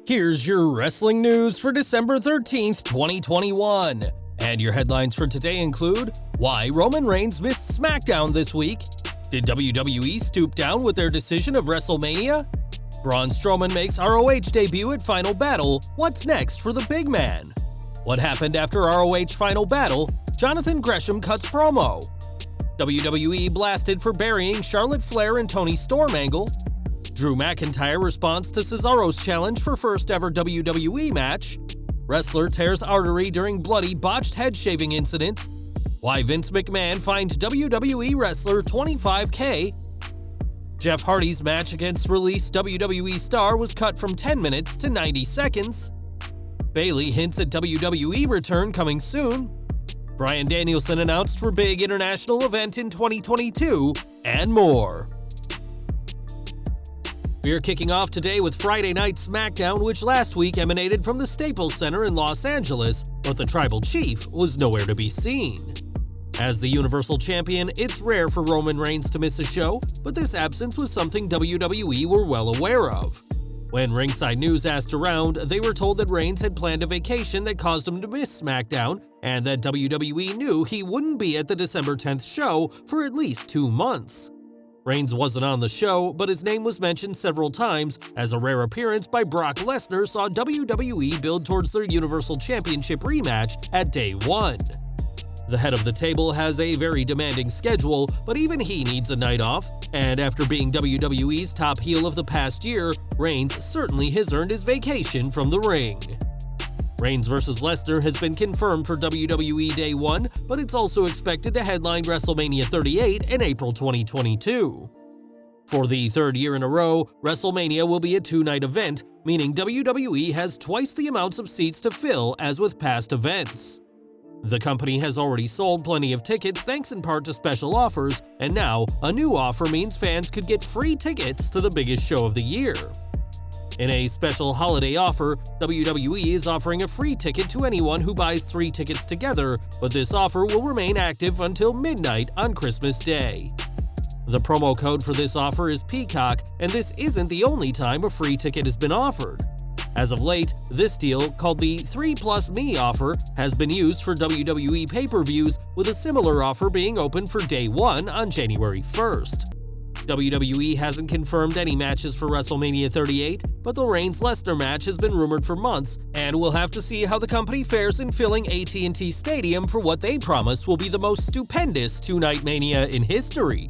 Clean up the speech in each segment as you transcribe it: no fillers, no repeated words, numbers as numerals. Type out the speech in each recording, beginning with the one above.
Here's your wrestling news for December 13th, 2021. And your headlines for today include: why Roman Reigns missed Smackdown this week, did WWE stoop down with their decision of Wrestlemania, Braun Strowman makes ROH debut at Final Battle, what's next for the big man, what happened after ROH Final Battle, Jonathan Gresham cuts promo, WWE blasted for burying Charlotte Flair and Toni Storm angle, Drew McIntyre responds to Cesaro's challenge for first ever WWE match, wrestler tears artery during bloody botched head shaving incident, why Vince McMahon fined WWE wrestler $25,000, Jeff Hardy's match against released WWE star was cut from 10 minutes to 90 seconds, Bayley hints at WWE return coming soon, Bryan Danielson announced for big international event in 2022, and more. We're kicking off today with Friday Night Smackdown, which last week emanated from the Staples Center in Los Angeles, but the Tribal Chief was nowhere to be seen. As the Universal Champion, it's rare for Roman Reigns to miss a show, but this absence was something WWE were well aware of. When Ringside News asked around, they were told that Reigns had planned a vacation that caused him to miss SmackDown, and that WWE knew he wouldn't be at the December 10th show for at least 2 months. Reigns wasn't on the show, but his name was mentioned several times, as a rare appearance by Brock Lesnar saw WWE build towards their Universal Championship rematch at Day 1. The head of the table has a very demanding schedule, but even he needs a night off, and after being WWE's top heel of the past year, Reigns certainly has earned his vacation from the ring. Reigns vs. Lesnar has been confirmed for WWE Day 1, but it's also expected to headline WrestleMania 38 in April 2022. For the third year in a row, WrestleMania will be a 2-night event, meaning WWE has twice the amounts of seats to fill as with past events. The company has already sold plenty of tickets thanks in part to special offers, and now a new offer means fans could get free tickets to the biggest show of the year. In a special holiday offer, WWE is offering a free ticket to anyone who buys 3 tickets together, but this offer will remain active until midnight on Christmas Day. The promo code for this offer is Peacock, and this isn't the only time a free ticket has been offered. As of late, this deal, called the 3+Me offer, has been used for WWE pay-per-views, with a similar offer being open for Day 1 on January 1st. WWE hasn't confirmed any matches for WrestleMania 38, but the Reigns-Lesnar match has been rumored for months, and we'll have to see how the company fares in filling AT&T Stadium for what they promise will be the most stupendous 2-night Mania in history.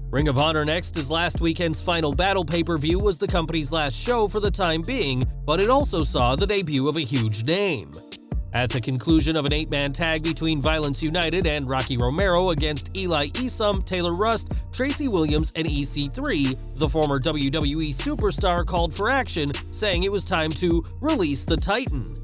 Ring of Honor next, as last weekend's Final Battle pay-per-view was the company's last show for the time being, but it also saw the debut of a huge name. At the conclusion of an 8-man tag between Violence United and Rocky Romero against Eli Isom, Taylor Rust, Tracy Williams, and EC3, the former WWE superstar called for action, saying it was time to release the Titan.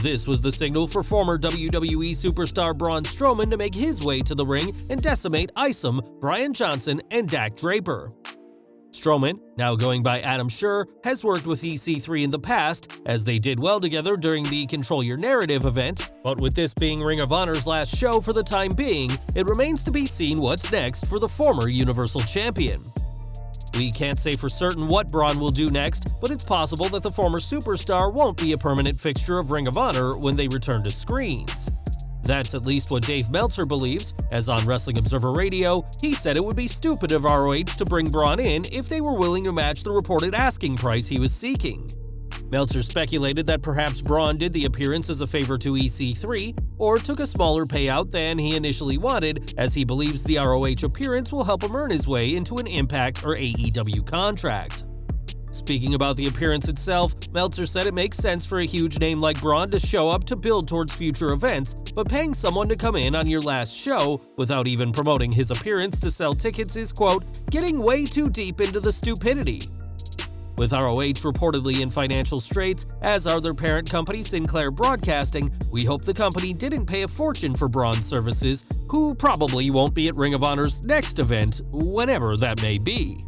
This was the signal for former WWE superstar Braun Strowman to make his way to the ring and decimate Isom, Brian Johnson, and Dak Draper. Strowman, now going by Adam Scherr, has worked with EC3 in the past, as they did well together during the Control Your Narrative event, but with this being Ring of Honor's last show for the time being, it remains to be seen what's next for the former Universal Champion. We can't say for certain what Braun will do next, but it's possible that the former superstar won't be a permanent fixture of Ring of Honor when they return to screens. That's at least what Dave Meltzer believes, as on Wrestling Observer Radio, he said it would be stupid of ROH to bring Braun in if they were willing to match the reported asking price he was seeking. Meltzer speculated that perhaps Braun did the appearance as a favor to EC3, or took a smaller payout than he initially wanted, as he believes the ROH appearance will help him earn his way into an Impact or AEW contract. Speaking about the appearance itself, Meltzer said it makes sense for a huge name like Braun to show up to build towards future events, but paying someone to come in on your last show without even promoting his appearance to sell tickets is, quote, getting way too deep into the stupidity. With ROH reportedly in financial straits, as are their parent company Sinclair Broadcasting, we hope the company didn't pay a fortune for Braun's services, who probably won't be at Ring of Honor's next event, whenever that may be.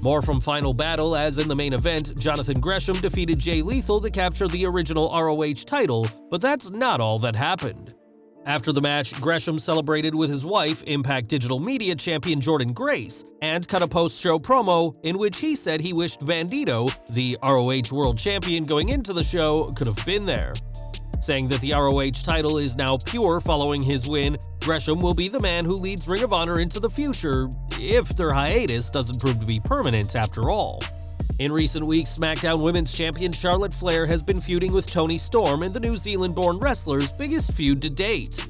More from Final Battle, as in the main event, Jonathan Gresham defeated Jay Lethal to capture the original ROH title, but that's not all that happened. After the match, Gresham celebrated with his wife, Impact Digital Media champion Jordynne Grace, and cut a post-show promo in which he said he wished Bandito, the ROH World Champion going into the show, could have been there. Saying that the ROH title is now pure following his win, Gresham will be the man who leads Ring of Honor into the future, if their hiatus doesn't prove to be permanent after all. In recent weeks, SmackDown Women's Champion Charlotte Flair has been feuding with Toni Storm in the New Zealand-born wrestler's biggest feud to date.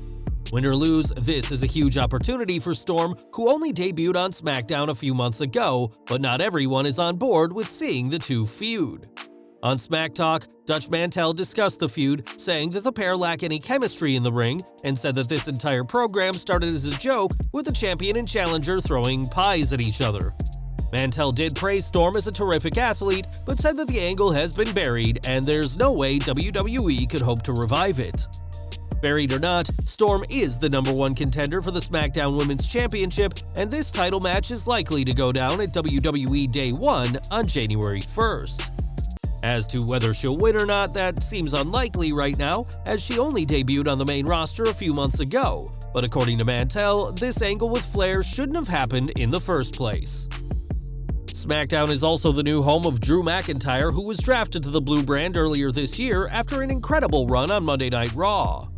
Win or lose, this is a huge opportunity for Storm, who only debuted on SmackDown a few months ago, but not everyone is on board with seeing the two feud. On Smack Talk, Dutch Mantel discussed the feud, saying that the pair lack any chemistry in the ring, and said that this entire program started as a joke with the champion and challenger throwing pies at each other. Mantel did praise Storm as a terrific athlete, but said that the angle has been buried and there's no way WWE could hope to revive it. Buried or not, Storm is the #1 contender for the SmackDown Women's Championship, and this title match is likely to go down at WWE Day 1 on January 1st. As to whether she'll win or not, that seems unlikely right now, as she only debuted on the main roster a few months ago, but according to Mantel, this angle with Flair shouldn't have happened in the first place. SmackDown is also the new home of Drew McIntyre, who was drafted to the Blue brand earlier this year after an incredible run on Monday Night Raw.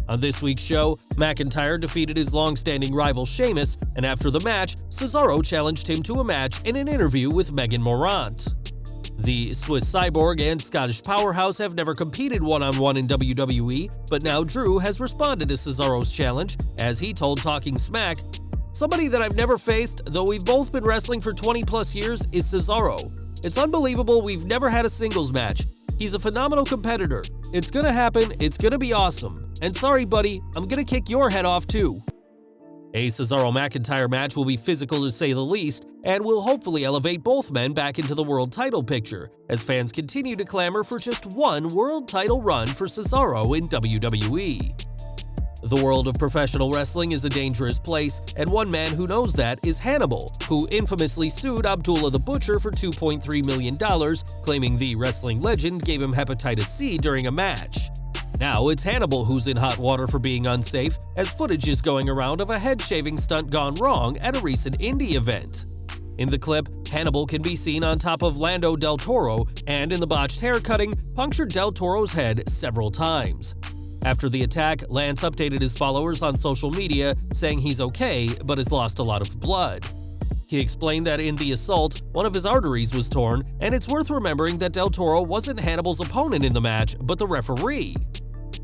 On this week's show, McIntyre defeated his long-standing rival Sheamus, and after the match, Cesaro challenged him to a match in an interview with Megan Morant. The Swiss Cyborg and Scottish Powerhouse have never competed one-on-one in WWE, but now Drew has responded to Cesaro's challenge, as he told Talking Smack, "Somebody that I've never faced, though we've both been wrestling for 20+ years, is Cesaro. It's unbelievable we've never had a singles match. He's a phenomenal competitor. It's gonna happen, it's gonna be awesome. And sorry buddy, I'm gonna kick your head off too." A Cesaro-McIntyre match will be physical to say the least, and will hopefully elevate both men back into the world title picture, as fans continue to clamor for just one world title run for Cesaro in WWE. The world of professional wrestling is a dangerous place, and one man who knows that is Hannibal, who infamously sued Abdullah the Butcher for $2.3 million, claiming the wrestling legend gave him hepatitis C during a match. Now it's Hannibal who's in hot water for being unsafe, as footage is going around of a head-shaving stunt gone wrong at a recent indie event. In the clip, Hannibal can be seen on top of Lando Del Toro, and in the botched haircutting, punctured Del Toro's head several times. After the attack, Lance updated his followers on social media, saying he's okay, but has lost a lot of blood. He explained that in the assault, one of his arteries was torn, and it's worth remembering that Del Toro wasn't Hannibal's opponent in the match, but the referee.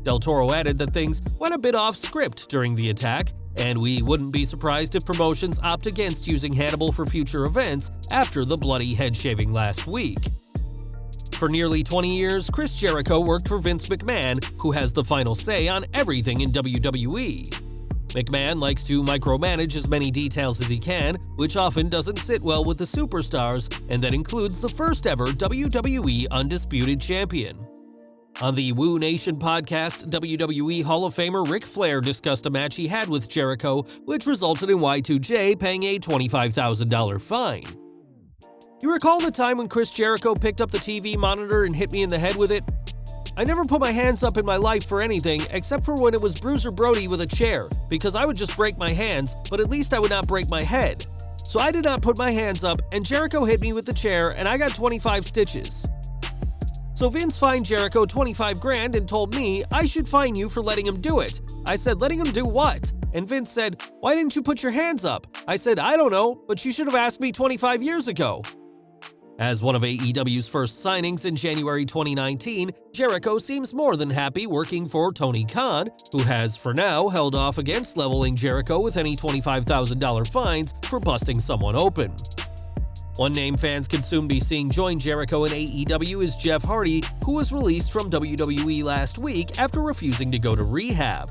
Del Toro added that things went a bit off script during the attack, and we wouldn't be surprised if promotions opt against using Hannibal for future events after the bloody head shaving last week. For nearly 20 years, Chris Jericho worked for Vince McMahon, who has the final say on everything in WWE. McMahon likes to micromanage as many details as he can, which often doesn't sit well with the superstars, and that includes the first ever WWE Undisputed Champion. On the Woo Nation podcast, WWE Hall of Famer Ric Flair discussed a match he had with Jericho, which resulted in Y2J paying a $25,000 fine. "You recall the time when Chris Jericho picked up the TV monitor and hit me in the head with it? I never put my hands up in my life for anything except for when it was Bruiser Brody with a chair, because I would just break my hands, but at least I would not break my head. So I did not put my hands up, and Jericho hit me with the chair, and I got 25 stitches. So Vince fined Jericho 25 grand and told me I should fine you for letting him do it. I said, letting him do what? And Vince said, why didn't you put your hands up? I said, I don't know, but you should have asked me 25 years ago. As one of AEW's first signings in January 2019, Jericho seems more than happy working for Tony Khan, who has, for now, held off against leveling Jericho with any $25,000 fines for busting someone open. One name fans could soon be seeing join Jericho in AEW is Jeff Hardy, who was released from WWE last week after refusing to go to rehab.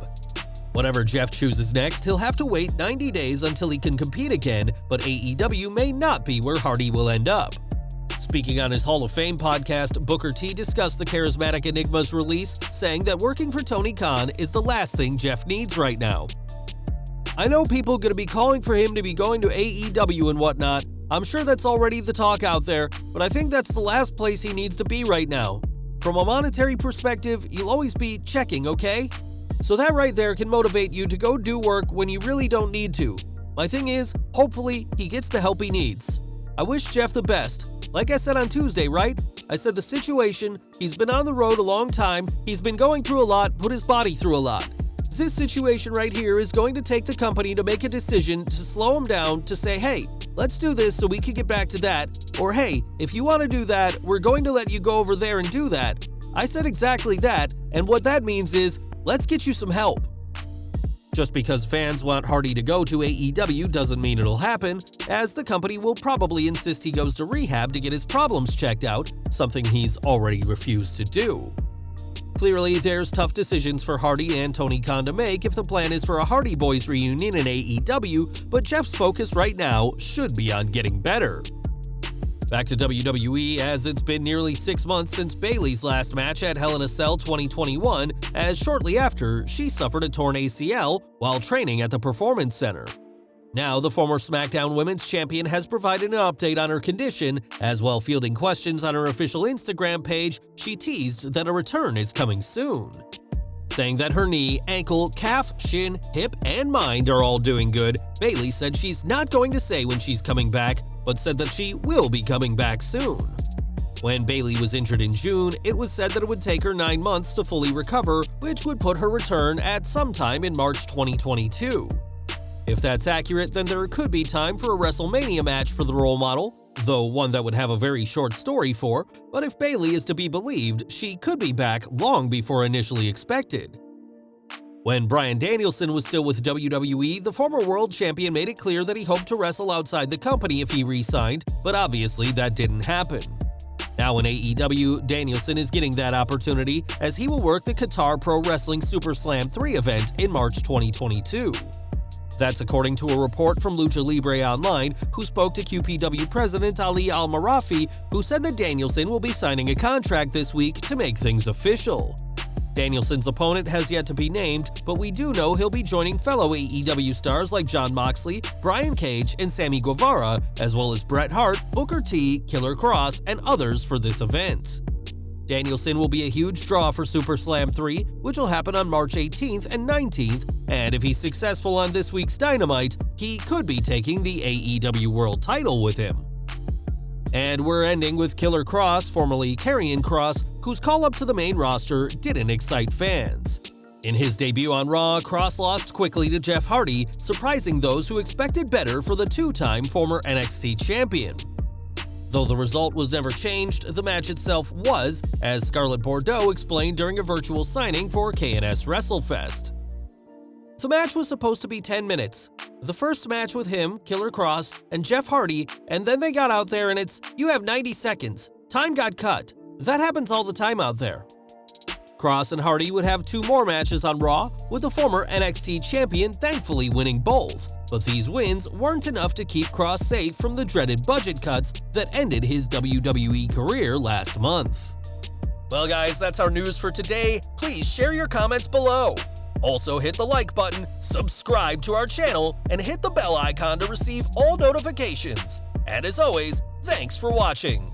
Whatever Jeff chooses next, he'll have to wait 90 days until he can compete again, but AEW may not be where Hardy will end up. Speaking on his Hall of Fame podcast, Booker T discussed the charismatic Enigma's release, saying that working for Tony Khan is the last thing Jeff needs right now. I know people gonna be calling for him to be going to AEW and whatnot. I'm sure that's already the talk out there, but I think that's the last place he needs to be right now. From a monetary perspective, you'll always be checking, okay? So that right there can motivate you to go do work when you really don't need to. My thing is, hopefully, he gets the help he needs. I wish Jeff the best. Like I said on Tuesday, right? I said the situation, he's been on the road a long time, he's been going through a lot, put his body through a lot. This situation right here is going to take the company to make a decision to slow him down to say, hey, let's do this so we can get back to that, or hey, if you want to do that, we're going to let you go over there and do that. I said exactly that, and what that means is, let's get you some help. Just because fans want Hardy to go to AEW doesn't mean it'll happen, as the company will probably insist he goes to rehab to get his problems checked out, something he's already refused to do. Clearly, there's tough decisions for Hardy and Tony Khan to make if the plan is for a Hardy Boys reunion in AEW, but Jeff's focus right now should be on getting better. Back to WWE, as it's been nearly 6 months since Bayley's last match at Hell in a Cell 2021, as shortly after, she suffered a torn ACL while training at the Performance Center. Now, the former SmackDown Women's Champion has provided an update on her condition, as while fielding questions on her official Instagram page, she teased that a return is coming soon. Saying that her knee, ankle, calf, shin, hip, and mind are all doing good, Bayley said she's not going to say when she's coming back, but said that she will be coming back soon. When Bayley was injured in June, it was said that it would take her 9 months to fully recover, which would put her return at sometime in March 2022. If that's accurate, then there could be time for a WrestleMania match for the role model, though one that would have a very short story for, but if Bayley is to be believed, she could be back long before initially expected. When Bryan Danielson was still with WWE, the former world champion made it clear that he hoped to wrestle outside the company if he re-signed, but obviously that didn't happen. Now in AEW, Danielson is getting that opportunity as he will work the Qatar Pro Wrestling Super Slam 3 event in March 2022. That's according to a report from Lucha Libre Online, who spoke to QPW president Ali Al-Marafi, who said that Danielson will be signing a contract this week to make things official. Danielson's opponent has yet to be named, but we do know he'll be joining fellow AEW stars like Jon Moxley, Brian Cage, and Sammy Guevara, as well as Bret Hart, Booker T, Killer Kross, and others for this event. Danielson will be a huge draw for Super Slam 3, which will happen on March 18th and 19th, and if he's successful on this week's Dynamite, he could be taking the AEW World title with him. And we're ending with Killer Kross, formerly Karrion Kross, whose call-up to the main roster didn't excite fans. In his debut on Raw, Kross lost quickly to Jeff Hardy, surprising those who expected better for the two-time former NXT champion. Though the result was never changed, the match itself was, as Scarlett Bordeaux explained during a virtual signing for KNS WrestleFest. The match was supposed to be 10 minutes. The first match with him, Killer Kross, and Jeff Hardy, and then they got out there and it's, you have 90 seconds. Time got cut. That happens all the time out there. Kross and Hardy would have 2 more matches on Raw, with the former NXT champion thankfully winning both. But these wins weren't enough to keep Kross safe from the dreaded budget cuts that ended his WWE career last month. Well guys, that's our news for today. Please share your comments below. Also hit the like button, subscribe to our channel, and hit the bell icon to receive all notifications. And as always, thanks for watching.